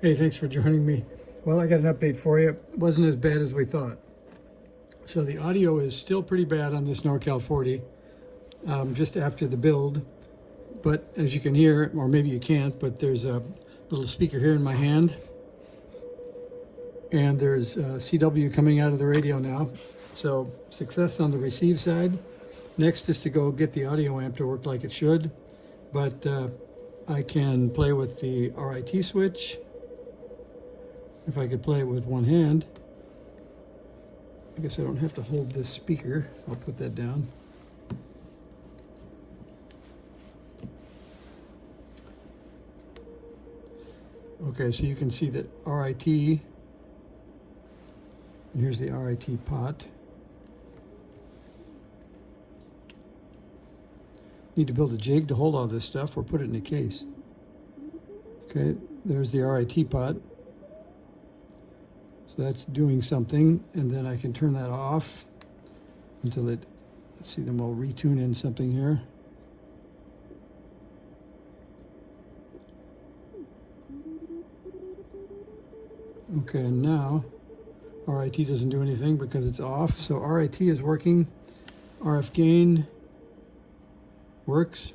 Hey, thanks for joining me. Well, I got an update for you. It wasn't as bad as we thought. So the audio is still pretty bad on this NorCal 40, just after the build. But as you can hear, or maybe you can't, but there's a little speaker here in my hand. And there's CW coming out of the radio now. So success on the receive side. Next is to go get the audio amp to work like it should. But I can play with the RIT switch. If I could play it with one hand. I guess I don't have to hold this speaker. I'll put that down. Okay, so you can see that RIT, and here's the RIT pot. Need to build a jig to hold all this stuff or put it in a case. Okay, there's the RIT pot. So that's doing something, and then I can turn that off until it, let's see, then we'll retune in something here. Okay, and now RIT doesn't do anything because it's off. So RIT is working, RF gain works.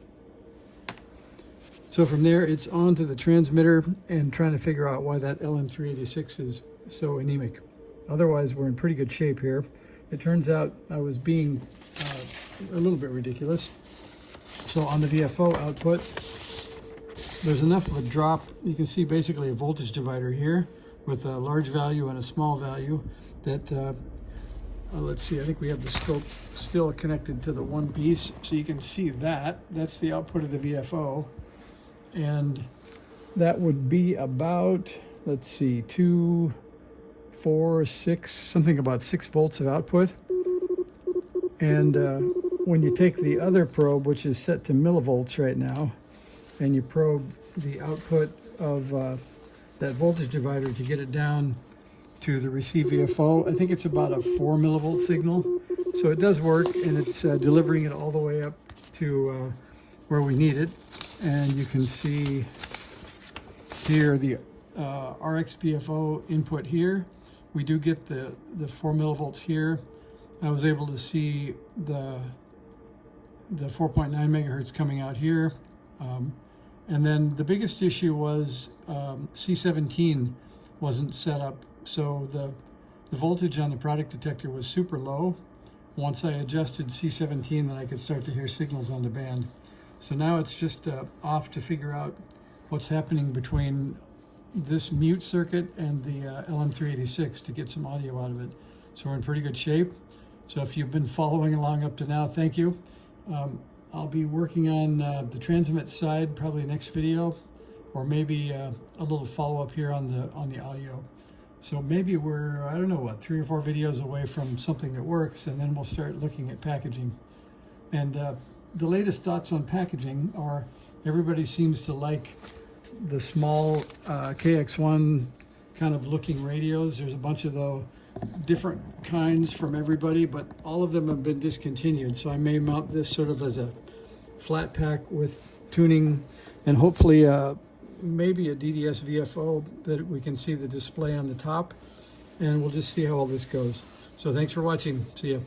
So from there, it's on to the transmitter and trying to figure out why that LM386 is so anemic. Otherwise, we're in pretty good shape here. It turns out I was being a little bit ridiculous. So on the VFO output, there's enough of a drop. You can see basically a voltage divider here with a large value and a small value that, let's see, I think we have the scope still connected to the one piece. So you can see that. That's the output of the VFO. And that would be about, let's see, 2, 4, 6, something about 6 volts of output. And when you take the other probe, which is set to millivolts right now, and you probe the output of that voltage divider to get it down to the receive VFO, I think it's about a 4 millivolt signal. So it does work, and it's delivering it all the way up to where we need it. And you can see here the RX VFO input here. We do get the 4 millivolts here. I was able to see the 4.9 megahertz coming out here. And then the biggest issue was C17 wasn't set up. So the voltage on the product detector was super low. Once I adjusted C17, then I could start to hear signals on the band. So now it's just off to figure out what's happening between this mute circuit and the LM386 to get some audio out of it. So we're in pretty good shape. So if you've been following along up to now, thank you. I'll be working on the transmit side probably next video, or maybe a little follow-up here on the audio. So maybe we're, I don't know what, 3 or 4 videos away from something that works, and then we'll start looking at packaging. And the latest thoughts on packaging are everybody seems to like the small KX1 kind of looking radios. There's a bunch of the different kinds from everybody, but all of them have been discontinued. So I may mount this sort of as a flat pack with tuning, and hopefully maybe a DDS VFO that we can see the display on the top, and we'll just see how all this goes. So thanks for watching. See ya.